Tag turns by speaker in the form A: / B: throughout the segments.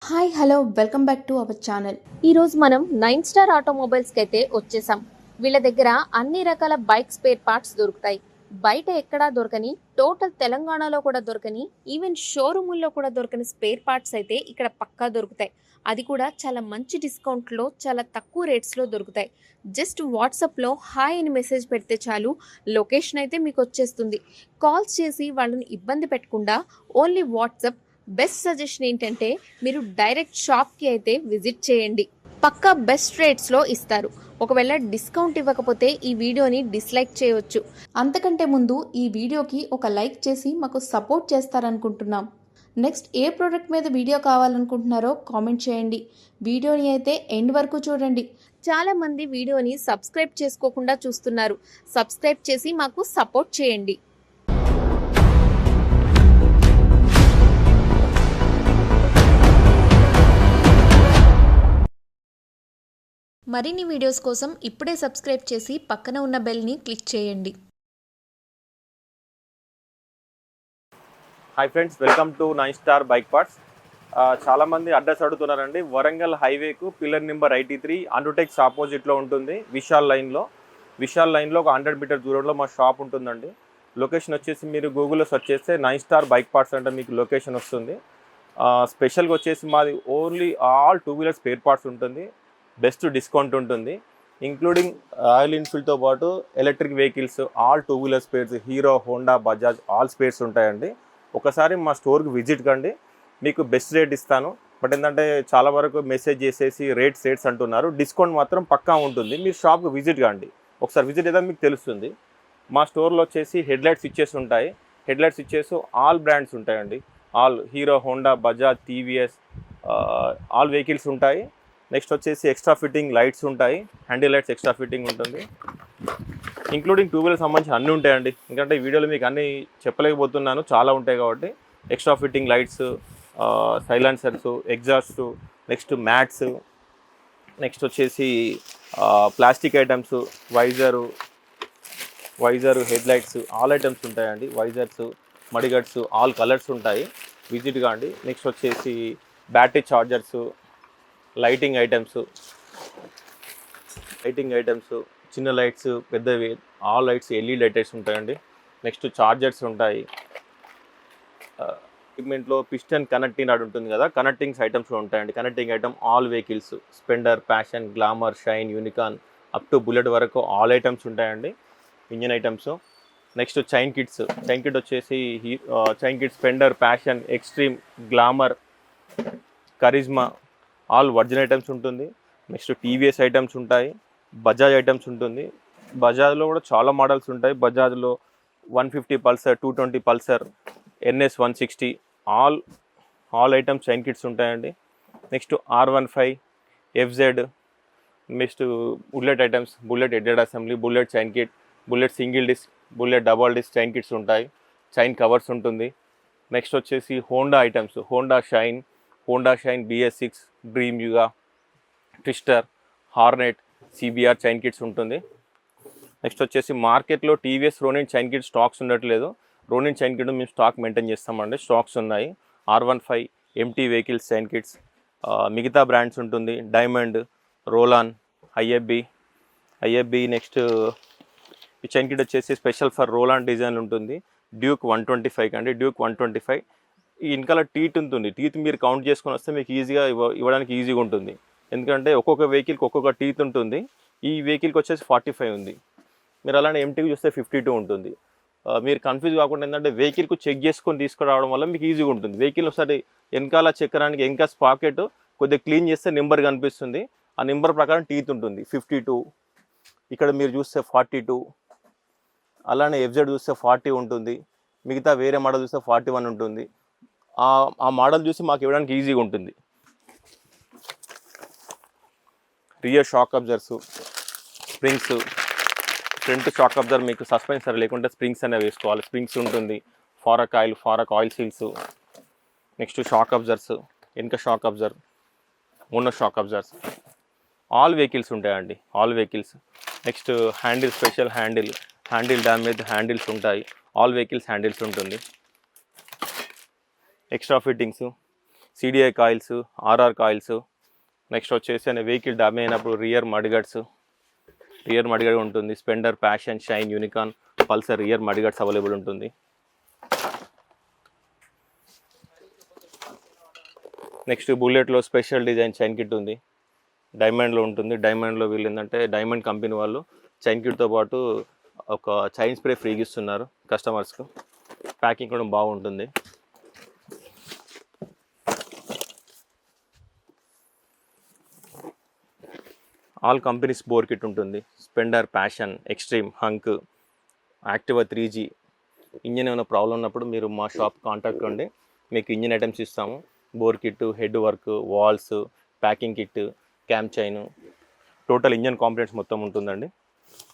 A: Hi hello welcome back to our channel.
B: ఈరోజు మనం 9 star ఆటోమొబైల్స్కి అయితే వచ్చేసాం. వీళ్ళ దగ్గర అన్ని రకాల బైక్ స్పేర్ పార్ట్స్ దొరుకుతాయి. బయట ఎక్కడా దొరకని, టోటల్ తెలంగాణలో కూడా దొరకని, ఈవెన్ షోరూముల్లో కూడా దొరకని స్పేర్ పార్ట్స్ అయితే ఇక్కడ పక్కా దొరుకుతాయి. అది కూడా చాలా మంచి డిస్కౌంట్లో, చాలా తక్కువ రేట్స్లో దొరుకుతాయి. జస్ట్ వాట్సాప్లో హాయ్ అని మెసేజ్ పెడితే చాలు, లొకేషన్ అయితే మీకు వచ్చేస్తుంది. కాల్స్ చేసి వాళ్ళని ఇబ్బంది పెట్టకుండా ఓన్లీ వాట్సాప్. బెస్ట్ సజెషన్ ఏంటంటే మీరు డైరెక్ట్ షాప్కి అయితే విజిట్ చేయండి. పక్కా బెస్ట్ రేట్స్లో ఇస్తారు. ఒకవేళ డిస్కౌంట్ ఇవ్వకపోతే ఈ వీడియోని డిస్లైక్ చేయవచ్చు.
A: అంతకంటే ముందు ఈ వీడియోకి ఒక లైక్ చేసి మాకు సపోర్ట్ చేస్తారనుకుంటున్నాం. నెక్స్ట్ ఏ ప్రోడక్ట్ మీద వీడియో కావాలనుకుంటున్నారో కామెంట్ చేయండి. వీడియోని అయితే ఎండ్ వరకు చూడండి.
B: చాలామంది వీడియోని సబ్స్క్రైబ్ చేసుకోకుండా చూస్తున్నారు. సబ్స్క్రైబ్ చేసి మాకు సపోర్ట్ చేయండి. మరిన్ని వీడియోస్ కోసం ఇప్పుడే సబ్స్క్రైబ్ చేసి పక్కన ఉన్న బెల్ని క్లిక్ చేయండి.
C: Hi friends, welcome to 9 star bike parts. చాలామంది అడ్రస్ అడుగుతున్నారండి. వరంగల్ హైవేకు పిల్లర్ నెంబర్ 83 అండుటెక్స్ ఆపోజిట్లో ఉంటుంది. విశాల్ లైన్లో ఒక 100 మీటర్ దూరంలో మా షాప్ ఉంటుందండి. లొకేషన్ వచ్చేసి మీరు గూగుల్లో సెర్చ్ చేస్తే 9 స్టార్ బైక్ పార్ట్స్ అంటే మీకు లొకేషన్ వస్తుంది. స్పెషల్గా వచ్చేసి మాది only all 2 wheeler spare parts ఉంటుంది. బెస్ట్ డిస్కౌంట్ ఉంటుంది, ఇంక్లూడింగ్ రాయల్ ఎన్ఫీల్డ్తో పాటు electric vehicles, all 2 wheeler spares, Hero, Honda, Bajaj all spares ఉంటాయండి. ఒకసారి మా స్టోర్కి విజిట్ కండి, మీకు బెస్ట్ రేట్ ఇస్తాను. బట్ ఏంటంటే చాలా వరకు మెసేజ్ చేసేసి రేట్స్ అంటున్నారు. డిస్కౌంట్ మాత్రం పక్కా ఉంటుంది. మీరు షాప్కి విజిట్ కండి, ఒకసారి విజిట్ అయితే మీకు తెలుస్తుంది. మా స్టోర్లో వచ్చేసి హెడ్లైట్స్ ఇచ్చేసి ఉంటాయి. హెడ్లైట్స్ ఇచ్చేసి ఆల్ బ్రాండ్స్ ఉంటాయండి. All hero, Honda, Bajaj, TVS all vehicles ఉంటాయి. నెక్స్ట్ వచ్చేసి ఎక్స్ట్రా ఫిట్టింగ్ లైట్స్ ఉంటాయి. హ్యాండిల్ లైట్స్ ఎక్స్ట్రా ఫిట్టింగ్ ఉంటుంది. ఇంక్లూడింగ్ 2 వీలర్ సంబంధించి అన్నీ ఉంటాయండి. ఎందుకంటే ఈ వీడియోలో మీకు అన్నీ చెప్పలేకపోతున్నాను, చాలా ఉంటాయి కాబట్టి. Extra fitting lights, silencers, exhaust, next mats, next వచ్చేసి plastic items, visor, head lights all items ఉంటాయండి. వైజర్స్, మడిగట్స్ ఆల్ కలర్స్ ఉంటాయి. విజిట్ కాండి. నెక్స్ట్ వచ్చేసి బ్యాటరీ ఛార్జర్స్, లైటింగ్ ఐటమ్స్, చిన్న లైట్స్, పెద్దవి ఆల్ లైట్స్, ఎల్ఈడి లైటర్స్ ఉంటాయండి. నెక్స్ట్ ఛార్జర్స్ ఉంటాయి. ఎక్విప్మెంట్లో పిస్టన్ కనెక్టింగ్ రాడ్ ఉంటుంది కదా, కనెక్టింగ్స్ ఐటమ్స్ ఉంటాయండి. Connecting item all vehicles, Splendor, Passion, Glamour, Shine, Unicorn up to Bullet వరకు ఆల్ ఐటమ్స్ ఉంటాయండి, engine items. Next chain kits వచ్చేసి chain kits Splendor, Passion, Xtreme, Glamour, Karizma all original items ఉంటుంది. Next TVS items ఉంటాయి, Bajaj items ఉంటుంది. బజాజ్లో కూడా చాలా models ఉంటాయి. బజాజ్లో 150 Pulsar, 220 Pulsar, NS 160 all items chain kits ఉంటాయండి. Next R15, FZ, next Bullet items, Bullet headed assembly, Bullet chain kit, Bullet single disc, Bullet double disc chain kits ఉంటాయి. Chain covers ఉంటుంది. Next వచ్చేసి Honda items, Honda shine BS6, Dream Yuga, Twister, Hornet, CBR chain kits ఉంటుంది. Next వచ్చేసి మార్కెట్లో TVS Ronin chain kit stocks ఉండట్లేదు. Ronin chain kit మేము stock maintain చేస్తామండి, stocks ఉన్నాయి. R15 MT vehicles chain kits, మిగతా బ్రాండ్స్ ఉంటుంది. Diamond, Rolon, IFB. నెక్స్ట్ ఈ చైన్ కిట్ వచ్చేసి స్పెషల్ ఫర్ రోలాన్ డిజైన్ ఉంటుంది. డ్యూక్ 125 అండి, డ్యూక్ 125. ఈ వెనకాల టీత్ ఉంటుంది. టీత్ మీరు కౌంట్ చేసుకొని వస్తే మీకు ఈజీగా ఇవ్వడానికి ఈజీగా ఉంటుంది. ఎందుకంటే ఒక్కొక్క వెహికల్కి ఒక్కొక్క టీత్ ఉంటుంది. ఈ వెహికల్కి వచ్చేసి 45 ఉంది. మీరు అలానే ఎంటీకి చూస్తే 52 ఉంటుంది. మీరు కన్ఫ్యూజ్ కాకుండా ఏంటంటే వెహికల్కు చెక్ చేసుకొని తీసుకురావడం వల్ల మీకు ఈజీగా ఉంటుంది. వెహికల్ ఒకసారి వెనకాల చక్రానికి వెనక స్పాకెట్ కొద్దిగా క్లీన్ చేస్తే నెంబర్ కనిపిస్తుంది. ఆ నెంబర్ ప్రకారం టీత్ ఉంటుంది. 52, ఇక్కడ మీరు చూస్తే 42, అలానే FZ చూస్తే 40 ఉంటుంది. మిగతా వేరే మోడల్ చూస్తే 41 ఉంటుంది. ఆ మోడల్ చూసి మాకు ఇవ్వడానికి ఈజీగా ఉంటుంది. Rear shock absorbers, springs, front shock absorber మీకు సస్పెన్సర్ లేకుంటే స్ప్రింగ్స్ అనేవి వేసుకోవాలి. స్ప్రింగ్స్ ఉంటుంది. Fork oil seals, next shock absorbers, వెనక షాక్ అబ్జర్వ్, ముందు షాక్ అబ్జర్వ్స్ ఆల్ వెహికల్స్ ఉంటాయండి, all vehicles. Next handle, special handle damage handles ఉంటాయి. ఆల్ వెహికల్స్ హ్యాండిల్స్ ఉంటుంది. Extra fittings, CDI coils, RR coils. Next వచ్చేసి vehicle damage అయినప్పుడు rear mudguard ఉంటుంది. Splendor, Passion, Shine, Unicorn, Pulsar rear mudguards available ఉంటుంది. Next బుల్లెట్లో special design chain kit ఉంది, డైమండ్లో ఉంటుంది. డైమండ్లో వీళ్ళు ఏంటంటే డైమండ్ కంపెనీ వాళ్ళు చైన్ కిట్తో పాటు ఒక చైన్ స్ప్రే ఫ్రీగా ఇస్తున్నారు కస్టమర్స్కు. ప్యాకింగ్ కూడా బాగుంటుంది. ఆల్ కంపెనీస్ బోర్ కిట్ ఉంటుంది. Splendor, Passion, Xtreme, Hunk, Activa 3G. Engine ఏమైనా ప్రాబ్లం ఉన్నప్పుడు మీరు మా షాప్ కాంటాక్ట్ కండి, మీకు ఇంజిన్ ఐటమ్స్ ఇస్తాము. Bore kit, head work, valves, packing kit, cam chain, total engine components మొత్తం ఉంటుందండి.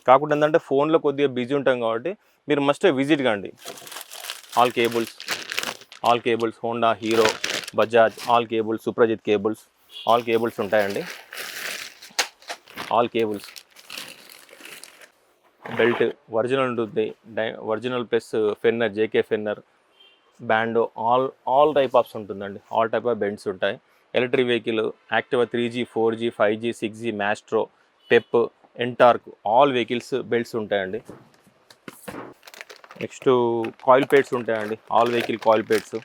C: కాకుండా ఏంటంటే ఫోన్లో కొద్దిగా బిజీ ఉంటాం కాబట్టి మీరు మస్ట్ విజిట్ కండి. All cables Honda, Hero, Bajaj, all cables, Suprajit cables, all cables ఉంటాయండి. ఆల్ కేబుల్స్, బెల్ట్ ఒరిజినల్ ఉంటుంది. Original plus Fenner, JK Fenner, Bando, all type offs ఉంటుందండి. ఆల్ టైప్ ఆఫ్ బెండ్స్ ఉంటాయి. Electric vehicle, Activa 3G, 4G, 5G, 6G, Maestro, Pep, Ntorq, all vehicles belts ఉంటాయండి. Next coil plates ఉంటాయండి. All vehicle coil plates.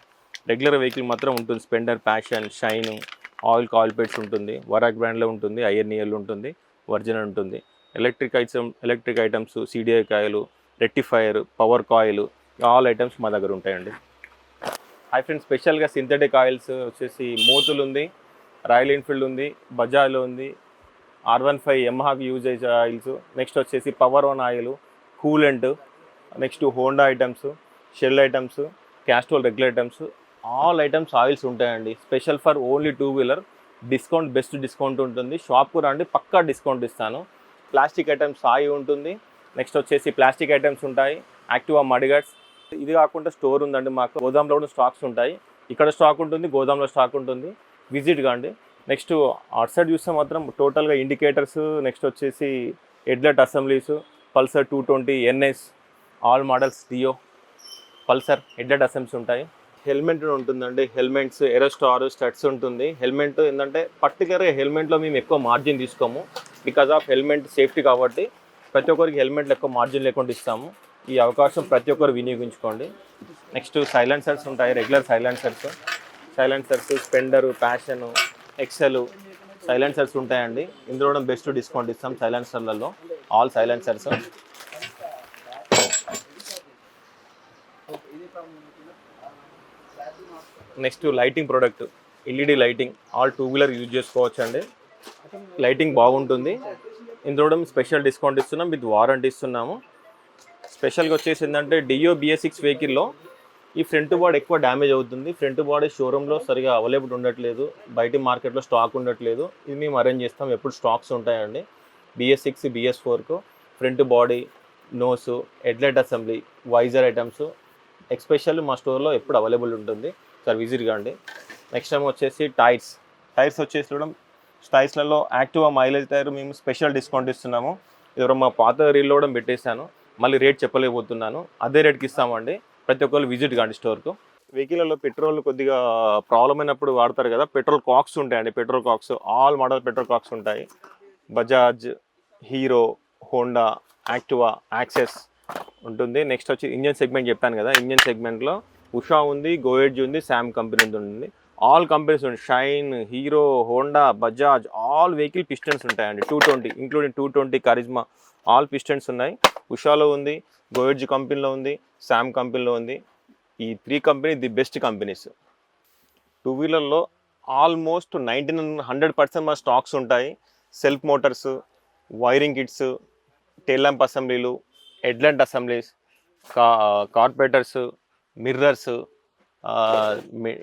C: Regular vehicle మాత్రం ఉంటుంది. Splendor, Passion, Shine, oil coil plates ఉంటుంది. వరాక్ బ్రాండ్లో ఉంటుంది. INEL ఉంటుంది. Original ఉంటుంది. Electric items, CDI coil, rectifier, power coil, all items మా దగ్గర ఉంటాయండి. హై ఫ్రెండ్స్, స్పెషల్గా సింథటిక్ ఆయిల్స్ వచ్చేసి మోతులు ఉంది, రాయల్ ఎన్ఫీల్డ్ ఉంది, బజాజ్లో ఉంది, R15 యమహాకి యూజ్ అయ్యే ఆయిల్స్. నెక్స్ట్ వచ్చేసి power one oil, coolant, next Honda items, Shell items, Castrol regular items, all items oils ఉంటాయండి. Special for only two wheeler. Discount, best discount ఉంటుంది. షాప్కు రండి, పక్కా డిస్కౌంట్ ఇస్తాను. ప్లాస్టిక్ ఐటమ్స్ సాయి ఉంటుంది. నెక్స్ట్ వచ్చేసి ప్లాస్టిక్ ఐటమ్స్ ఉంటాయి. యాక్టివా మడ్గడ్స్. ఇది కాకుండా స్టోర్ ఉందండి మాకు. గోదాంలో కూడా స్టాక్స్ ఉంటాయి. ఇక్కడ స్టాక్ ఉంటుంది, గోదాంలో స్టాక్ ఉంటుంది. విజిట్ కాండి. నెక్స్ట్ అవుట్ సైడ్ చూస్తే మాత్రం టోటల్గా ఇండికేటర్స్, నెక్స్ట్ వచ్చేసి headlight assemblies, Pulsar 220 NS, all models, Dio, Pulsar headlight assemblies ఉంటాయి. హెల్మెట్ ఉంటుందండి. హెల్మెట్స్, ఎరోస్టార్, స్టడ్స్ ఉంటుంది. హెల్మెట్ ఏంటంటే పర్టికులర్గా హెల్మెట్లో మేము ఎక్కువ మార్జిన్ తీసుకోము. బికాజ్ ఆఫ్ హెల్మెట్ సేఫ్టీ కాబట్టి ప్రతి ఒక్కరికి హెల్మెట్లు ఎక్కువ మార్జిన్ లేకుండా ఇస్తాము. ఈ అవకాశం ప్రతి ఒక్కరు వినియోగించుకోండి. నెక్స్ట్ సైలెన్సర్స్ ఉంటాయి. Regular silencers, Splendor, Passion, XL silencers ఉంటాయండి. ఇందులో కూడా బెస్ట్ డిస్కౌంట్ ఇస్తాం సైలెన్సర్లలో. All silencers. Next lighting product, LED lighting, all two wheeler use చేసుకోవచ్చు అండి. లైటింగ్ బాగుంటుంది. ఇందులో కూడా స్పెషల్ డిస్కౌంట్ ఇస్తున్నాం, విత్ వారంటీ ఇస్తున్నాము. స్పెషల్గా వచ్చేసి ఏంటంటే డియో BS6 వెహికల్లో ఈ ఫ్రంట్ బాడీ ఎక్కువ డ్యామేజ్ అవుతుంది. ఫ్రంట్ బాడీ షోరూంలో సరిగా అవైలబుల్ ఉండట్లేదు, బయట మార్కెట్లో స్టాక్ ఉండట్లేదు. ఇది మేము అరేంజ్ చేస్తాం. ఎప్పుడు స్టాక్స్ ఉంటాయండి. BS6, BS4కు front body, nose, headlight assembly, visor items special మా స్టోర్లో ఎప్పుడు అవైలబుల్ ఉంటుంది. సార్ విజిట్ కాండి. నెక్స్ట్ టైం వచ్చేసి టైర్స్ వచ్చేసి చూడడం. టైర్స్లలో యాక్టివా మైలేజ్ టైర్ మేము స్పెషల్ డిస్కౌంట్ ఇస్తున్నాము. ఎవరో మా పాత రీల్లో కూడా పెట్టేశాను, మళ్ళీ రేట్ చెప్పలేకపోతున్నాను. అదే రేట్కి ఇస్తామండి. ప్రతి ఒక్కరు విజిట్ కాండి స్టోర్కు. వెహికల్లో పెట్రోల్ కొద్దిగా ప్రాబ్లం అయినప్పుడు వాడతారు కదా, పెట్రోల్ కాక్స్ ఉంటాయండి. Petrol cocks, all model petrol cocks ఉంటాయి. Bajaj, Hero, Honda, Activa, Access ఉంటుంది. నెక్స్ట్ వచ్చి ఇంజన్ సెగ్మెంట్ చెప్పాను కదా, ఇంజన్ సెగ్మెంట్లో ఉషా ఉంది, గోయెడ్జ్ ఉంది, శామ్ కంపెనీ ఉంటుంది. ఆల్ కంపెనీస్ ఉంది. Shine, Hero, Honda, Bajaj, all vehicle pistons ఉంటాయండి. 220 ఇంక్లూడింగ్ 220, కరిజ్మా, ఆల్ పిస్టన్స్ ఉన్నాయి. ఉషాలో ఉంది, గోయెడ్జ్ కంపెనీలో ఉంది, శామ్ కంపెనీలో ఉంది. ఈ 3 కంపెనీ ది బెస్ట్ కంపెనీస్. 2-వీలర్లో ఆల్మోస్ట్ 100% మా స్టాక్స్ ఉంటాయి. Self motors, wiring kits, tail lamp అసెంబ్లీలు, headlight assemblies, carburettors, mirrors,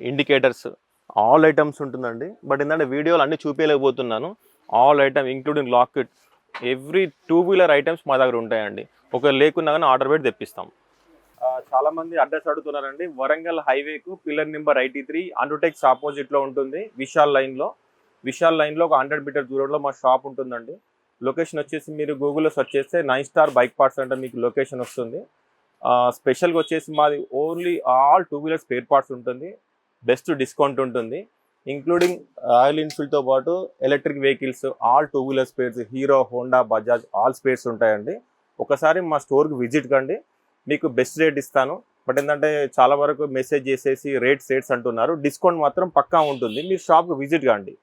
C: indicators, all items ఉంటుందండి. బట్ ఏంటంటే వీడియోలు అన్నీ చూపించలేకపోతున్నాను. All item including lock kit, every two wheeler items మా దగ్గర ఉంటాయండి. ఒకవేళ లేకున్నా కానీ ఆర్డర్ పెట్టి తెప్పిస్తాం. చాలామంది అడ్రస్ అడుగుతున్నారండి. వరంగల్ హైవేకు పిల్లర్ నెంబర్ 83 అండుటెక్స్ ఆపోజిట్లో ఉంటుంది. విశాల్ లైన్లో ఒక 100 మీటర్ దూరంలో మా షాప్ ఉంటుందండి. లొకేషన్ వచ్చేసి మీరు గూగుల్లో సెర్చ్ చేస్తే 9 స్టార్ బైక్ పార్ట్స్ అంటే మీకు లొకేషన్ వస్తుంది. స్పెషల్గా వచ్చేసి మాది only all two wheeler spare parts ఉంటుంది. బెస్ట్ డిస్కౌంట్ ఉంటుంది. ఇంక్లూడింగ్ రాయల్ ఎన్ఫీల్డ్తో పాటు electric vehicles, all 2 wheeler spares, Hero, Honda, Bajaj all spares ఉంటాయండి. ఒకసారి మా స్టోర్కి విజిట్ కండి, మీకు బెస్ట్ రేట్ ఇస్తాను. బట్ ఏంటంటే చాలా వరకు మెసేజ్ చేసేసి రేట్స్ అంటున్నారు. డిస్కౌంట్ మాత్రం పక్కా ఉంటుంది. మీరు షాప్కి విజిట్ కండి.